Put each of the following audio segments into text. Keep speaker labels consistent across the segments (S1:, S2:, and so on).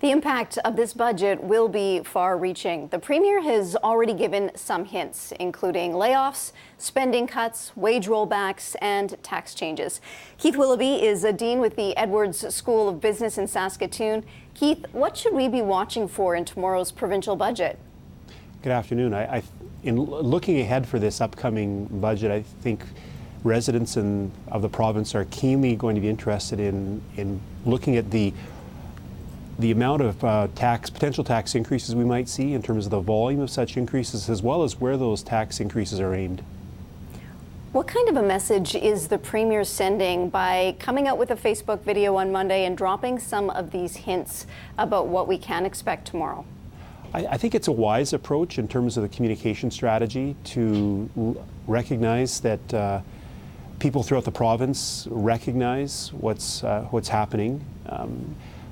S1: The impact of this budget will be far-reaching. The Premier has already given some hints, including layoffs, spending cuts, wage rollbacks, and tax changes. Keith Willoughby is a dean with the Edwards School of Business in Saskatoon. Keith, what should we be watching for in tomorrow's provincial budget?
S2: Good afternoon. In looking ahead for this upcoming budget, I think residents of the province are keenly going to be interested in looking at the amount of potential tax increases we might see in terms of the volume of such increases, as well as where those tax increases are aimed.
S1: What kind of a message is the Premier sending by coming out with a Facebook video on Monday and dropping some of these hints about what we can expect tomorrow?
S2: I think it's a wise approach in terms of the communication strategy to recognize that people throughout the province recognize what's happening.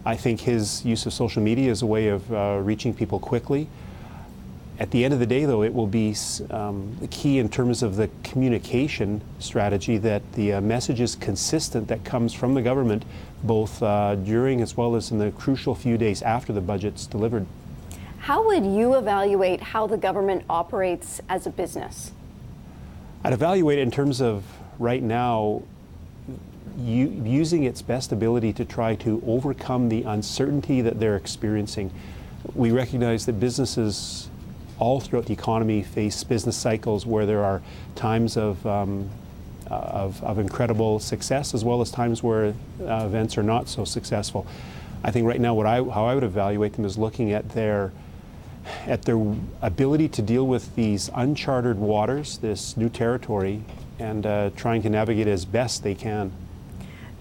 S2: I think his use of social media is a way of reaching people quickly. At the end of the day, though, it will be the key in terms of the communication strategy that the message is consistent that comes from the government, both during as well as in the crucial few days after the budget's delivered.
S1: How would you evaluate how the government operates as a business?
S2: I'd evaluate it in terms of right now using its best ability to try to overcome the uncertainty that they're experiencing. We recognize that businesses all throughout the economy face business cycles where there are times of incredible success as well as times where events are not so successful. I think right now how I would evaluate them is looking at their ability to deal with these uncharted waters, this new territory, and trying to navigate as best they can.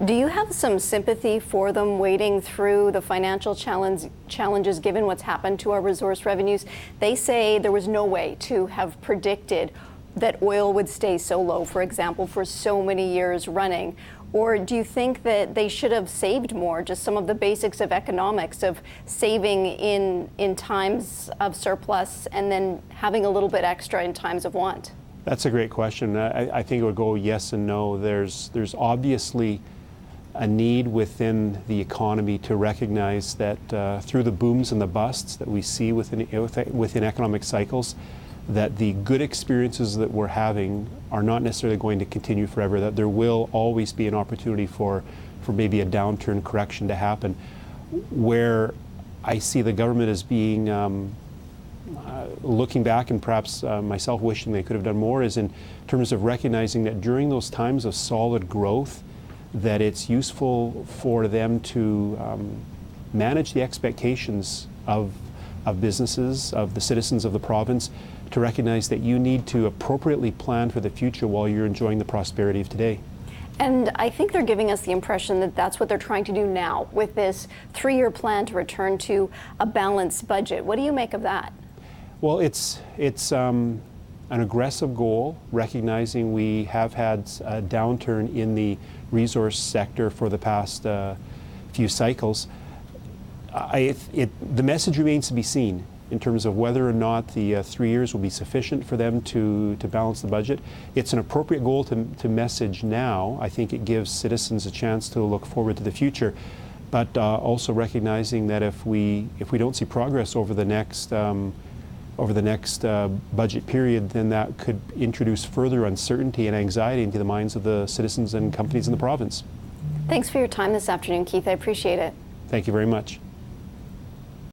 S1: Do you have some sympathy for them wading through the financial challenges given what's happened to our resource revenues? They say there was no way to have predicted that oil would stay so low, for example, for so many years running. Or do you think that they should have saved more, just some of the basics of economics, of saving in times of surplus and then having a little bit extra in times of want?
S2: That's a great question. I think it would go yes and no. There's obviously a need within the economy to recognize that through the booms and the busts that we see within economic cycles, that the good experiences that we're having are not necessarily going to continue forever, that there will always be an opportunity for maybe a downturn correction to happen. Where I see the government as being, looking back and perhaps myself wishing they could have done more, is in terms of recognizing that during those times of solid growth, that it's useful for them to manage the expectations of businesses, of the citizens of the province, to recognize that you need to appropriately plan for the future while you're enjoying the prosperity of today.
S1: And I think they're giving us the impression that that's what they're trying to do now with this 3-year plan to return to a balanced budget. What do you make of that? Well,
S2: it's an aggressive goal, recognizing we have had a downturn in the resource sector for the past few cycles. The message remains to be seen in terms of whether or not the 3 years will be sufficient for them to balance the budget. It's an appropriate goal to message now. I think it gives citizens a chance to look forward to the future, but also recognizing that if we don't see progress over the next budget period, then that could introduce further uncertainty and anxiety into the minds of the citizens and companies in the province.
S1: Thanks for your time this afternoon, Keith. I appreciate it.
S2: Thank you very much.